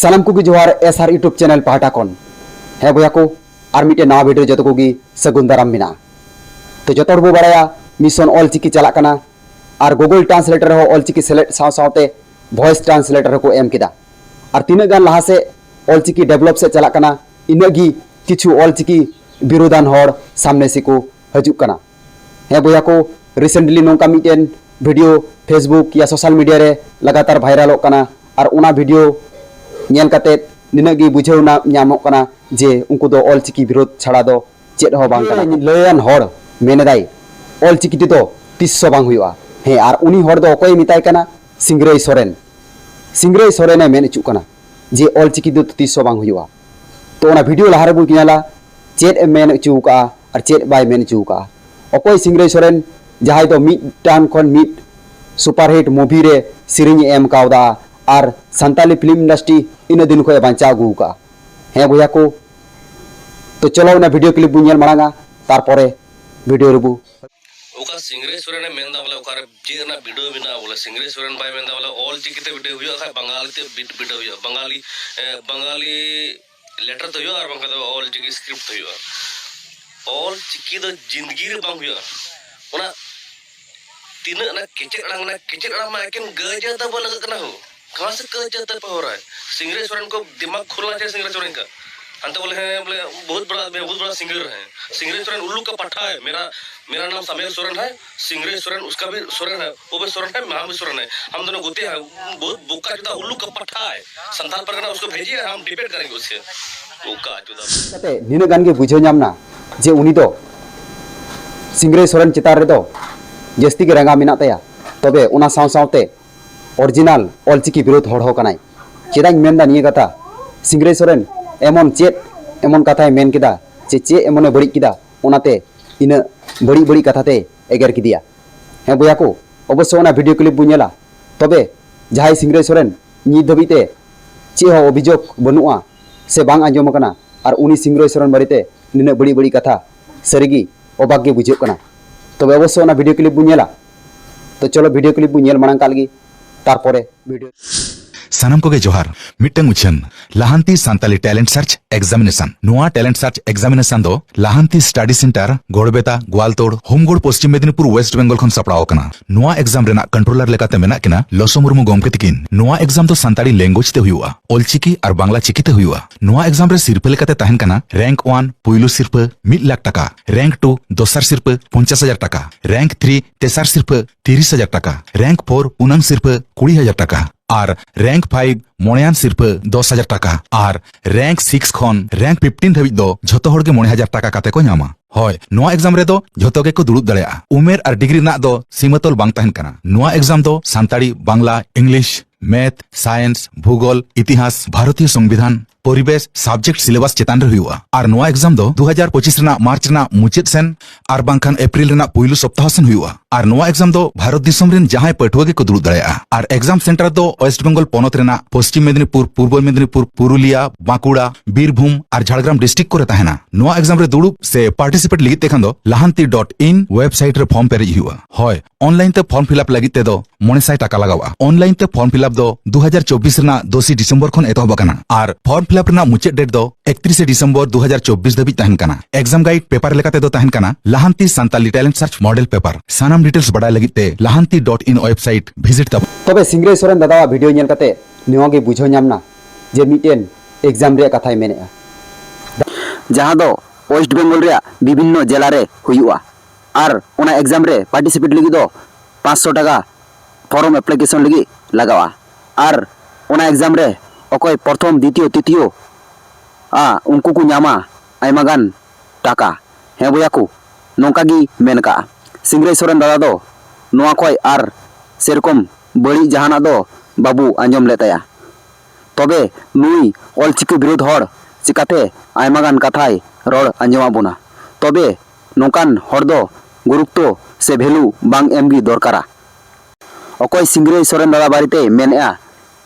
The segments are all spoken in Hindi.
सानाम को जोहार एसआर यूट्यूब चैनल पाटा कौन है बया को और मिटे नवा वीडियो जो को सगुन दाराम मिना तो जो बो बड़ा मिशन ऑल चिकी चलाना और गूगल ट्रांसलेटर हो ऑल चिकी सेलेक्ट साथे वॉइस ट्रांसलेटर को एम किदा और तीना गान लहा से ऑल चिकी डेवलप से चलाना इनगी किछु ऑल चिकी विरोधान हर सामने से को हजुकना है बया को रिसेंटली नौका मिटेन वीडियो फेसबुक या सोशल मीडिया रे लगातार वायरल और उना वीडियो नेल काते निनगी बुझेवना न्यामोकना जे उनको दो ऑल चिकी विरोध छाड़ा दो चेद हो बांग कना लयन हर मेनेदाई ऑल चिकी तो तिस्सो बांग हुआ हे आर उनी हर दो अकोय मिताय कना सिंग्रई सोरेन मेन चुक कना जे ऑल चिकी तो तिस्सो बांग हुआ तो उना वीडियो लहारे बुन किनाला चेद मेन चुका और चेद बाय मेन चुका अकोय सिंग्रई सोरेन जहाय दो मिड टान खन मिड सुपरहिट मूवी रे सिरिंग एम कावदा और संताली फिल्म इंडस्ट्री इन दिन को बांचा अगू का है भैया को तो चलो ना वीडियो क्लिप बुन मांगा तारपरे वीडियो रुबू ओका सिंग्रे सोरेन मेंदा बोले ओका जेना वीडियो बिना बोले सिंग्रे सोरेन बाय मेंदा बोले ऑल चिकिते वीडियो हुआ खा बंगाली ते वीडियो हुआ बंगाली लेटर तो हुआ और बंगा तो ऑल चिकी स्क्रिप्ट तो हुआ ऑल चिकी तो जिंदगी रे बांग हुआ ओना तीन ना किचड़ अड़ंग मा एकिन गजा तो बोले कना हो कहां से गजा तो हो रहा है सिंग्रे सोरेन को दिमाग खोलना चाहिए सिंग्रे सोरेन का अंत बोले हैं बोले बहुत बड़ा सिंगर है सिंग्रे सोरेन उल्लू का पट्टा है मेरा नाम समीर सोरेन है सिंग्रे सोरेन उसका भी सोरेन है वो भी सोरेन है मैं भी सोरेन है हम दोनों गोते हैं बहुत बुक्का जुदा उल्लू का पट्टा है संताल परगना उसको भेजिए हम डिबेट करेंगे उससे बुक्का जुदा कते निने गान के बुझे नामना जे उनी तो सिंग्रे सोरेन चितार रे तो जस्ती के रंगा मिना तया तबे उना सावते ओरिजिनल ऑल चिकी विरोध हड़ हो कनाय चेदाኝ मेनदा निये कथा सिंग्रे सोरेन एमन चेद एमन कथाय मेन किदा चे एमने बड़ी किदा ओनाते इन बड़ी कथाते एगेर किदिया हे बया को अवश्य ओना वीडियो क्लिप बुनेला तबे जहाय सिंग्रे सोरेन नि धबिते चे हो अभियोग बनुआ से बांग आंजम कना और उनी सिंग्रे सोरेन बारेते निना बड़ी कथा सरिगी अबाग गे बुझे कना तबे अवश्य ओना वीडियो क्लिप बुनेला तो चलो वीडियो क्लिप बुनेल मांग कालगी तारपरे वीडियो सानाम को जोहार मिट्टंग उछन लाहांती सांताली टैलेंट सर्च एग्जामिनेशन नुआ टैलेंट सर्च एग्जामिनेशन दो लाहांती स्टडी सेंटर गोड़बेता ग्वालतोड़ होमगोड़ पश्चिम मेदिनीपुर वेस्ट बेंगल खन सपड़ाव कना नुआ एग्जाम रेना कंट्रोलर लेकाते मेना किना लसो मुर्मू गोमके तकिन नुआ एग्जाम दो सांताली लैंग्वेज ते हुआ ऑलचिकी और बांग्ला चिकी ते हुआ नुआ एग्जाम रे सिरपे लेकाते तहन कना रैंक 1 पुइलु सिरपे 1 लाख टाका रैंक 2 दोसर सिरपे 50,000 टाका रैंक 3 तेसर सिरपे 30,000 टाका रैंक 4 उनांग सिरपे 20,000 टाका और रैंक 5 मोणयान सिरपे 10,000 टाका और रैंक 6 खन रैंक 15 धाबी दो झोतो हर के 9,000 टाका काते को नामा होय नोआ एग्जाम रे दो झोतो के को दुड़ुब दड़ेया उमेर और डिग्री ना दो सीमातोल बांग तहन कना नोआ एग्जाम दो सांताड़ी बांग्ला इंग्लिश मैथ साइंस भूगोल इतिहास भारतीय संविधान परिवेश सब्जेक्ट सिलेबस चेतान रे हुआ और नोआ एग्जाम दो 2025 रेना मार्च रेना मुचाद सेन और बांखान अप्रैल रेना पुइलु सप्ताह सेन हुआ और नोआ एग्जाम दो भारत दिसम रेन जहां पटुआ के को दुड़ुब दड़ेया और एग्जाम सेंटर दो वेस्ट बेंगल पोनत रेना पश्चिम मेदिनीपुर पूर्व मेदिनीपुर पुरुलिया बांकुड़ा बीरभूम और झारग्राम डिस्ट्रिक्ट को रहना नोआ एग्जाम रे दुड़ुब से पार्टिसिपेट लगित तेखान दो lahanti.in वेबसाइट रे फॉर्म पेरेज हुआ होय ऑनलाइन ते फॉर्म फिलअप लगित ते दो 900 टाका लगावा ऑनलाइन ते फॉर्म फिलअप दो 2024 रेना 2 दिसंबर खन एतहब कना और फॉर्म फिलअप रेना मुचाद डेट दो 31 दिसंबर 2024 धाबी तहन कना एग्जाम गाइड पेपर लेकाते दो तहन कना लाहांती Santali talent search model paper सानाम डिटेल्स बड़ा लगित ते lahanti.in वेबसाइट विजिट तब तबे सिंग्रे सोरेन दादा वीडियो नेल काते निवागे बुझो नामना जे मिटेन एग्जाम रे कथाय मेनेआ जहां दो वेस्ट बेंगल रे विभिन्न जिला रे हुआ और उना एग्जाम रे पार्टिसिपेट लगी दो 500 टाका फॉर्म एप्लीकेशन लगी लगावा और उना एग्जाम रे अकोय प्रथम द्वितीय तृतीय उनको को नामा आयमा गान टाका हे बया को नोंका गी मेन का सिंग्रे सोरेन दादा दो नोआ खय आर सेरकम बड़ी जहाना दो बाबू आंजम लेताया तबे नुई ऑल चिकी विरोध हड़ चिकाते आयमा गान कथाय रड़ आंजमा बोना तबे नोकान हड़ दो गुरुत्व से भेलू बांग एमगी दरकारा अकोय सिंग्रे सोरेन दादा बारिते मेनआ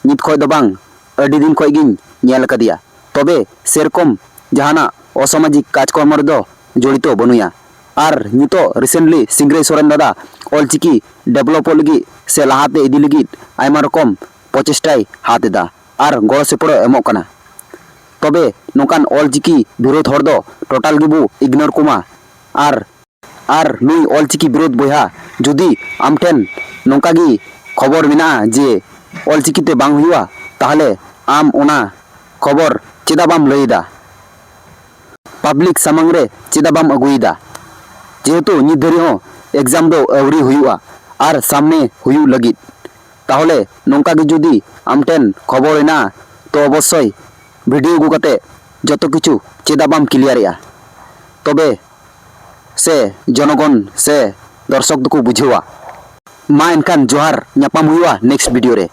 नित खय दो बांग अडी दिन खय गिन नेल कदिया तबे सेरकम जहाना असामाजिक काजकर्म रे दो जड़ित बनुया और नितो रिसेंटली सिंग्रे सोरेन दादा ऑल चिकी डेवलप लगी से लहाते इदी लगी आयमा रकम प्रचेष्टाय हाथ एदा ᱟᱨ ᱜᱚᱲᱚ ᱥᱚᱯᱚᱦᱚᱫ ᱮᱢᱚᱜ ᱠᱟᱱᱟ। ᱛᱚᱵᱮ ᱱᱚᱝᱠᱟᱱ ᱚᱞᱪᱤᱠᱤ ᱵᱤᱨᱳধ ᱦᱚᱲ ᱫᱚ ᱴᱳᱴᱟᱞ ᱜᱮᱵᱚ ᱤᱜᱱᱳᱨ ᱠᱚᱢᱟ। ᱟᱨ ᱱᱩᱭ ᱚᱞᱪᱤᱠᱤ ᱵᱤᱨᱳধ ᱵᱚᱭᱦᱟ ᱡᱩᱫᱤ ᱟᱢ ᱴᱷᱮᱱ ᱱᱚᱝᱠᱟ ᱜᱮ ᱠᱷᱚᱵᱚᱨ ᱢᱮᱱᱟᱜᱼᱟ ᱡᱮ ᱚᱞᱪᱤᱠᱤᱛᱮ ᱵᱟᱝ ᱦᱩᱭᱩᱜᱼᱟ, ᱛᱟᱦᱚᱞᱮ ᱟᱢ ᱚᱱᱟ ᱠᱷᱚᱵᱚᱨ ᱪᱮᱫᱟᱜ ᱵᱟᱢ ᱞᱟᱹᱭᱮᱫᱟ? ᱯᱟᱵᱽᱞᱤᱠ ᱥᱟᱢᱟᱝ ᱨᱮ ᱪᱮᱫᱟᱜ ᱵᱟᱢ ᱟᱹᱜᱩᱭᱮᱫᱟ? যেহেতু নিত ধরে হো এক্সাম দো আউরি হুইয়া আর সামনে হুইউ লাगिद। তাহলে নংকা গে যদি আমটেন খবর এনা তো অবশ্যই ভিডিও গু কাতে যত কিছু চেদা বাম ক্লিয়ারিয়া। তবে সে জনগণ সে দর্শক দকো বুঝেওয়া। মা এনখান জোহার, ñapam হুইয়া নেক্সট ভিডিও রে।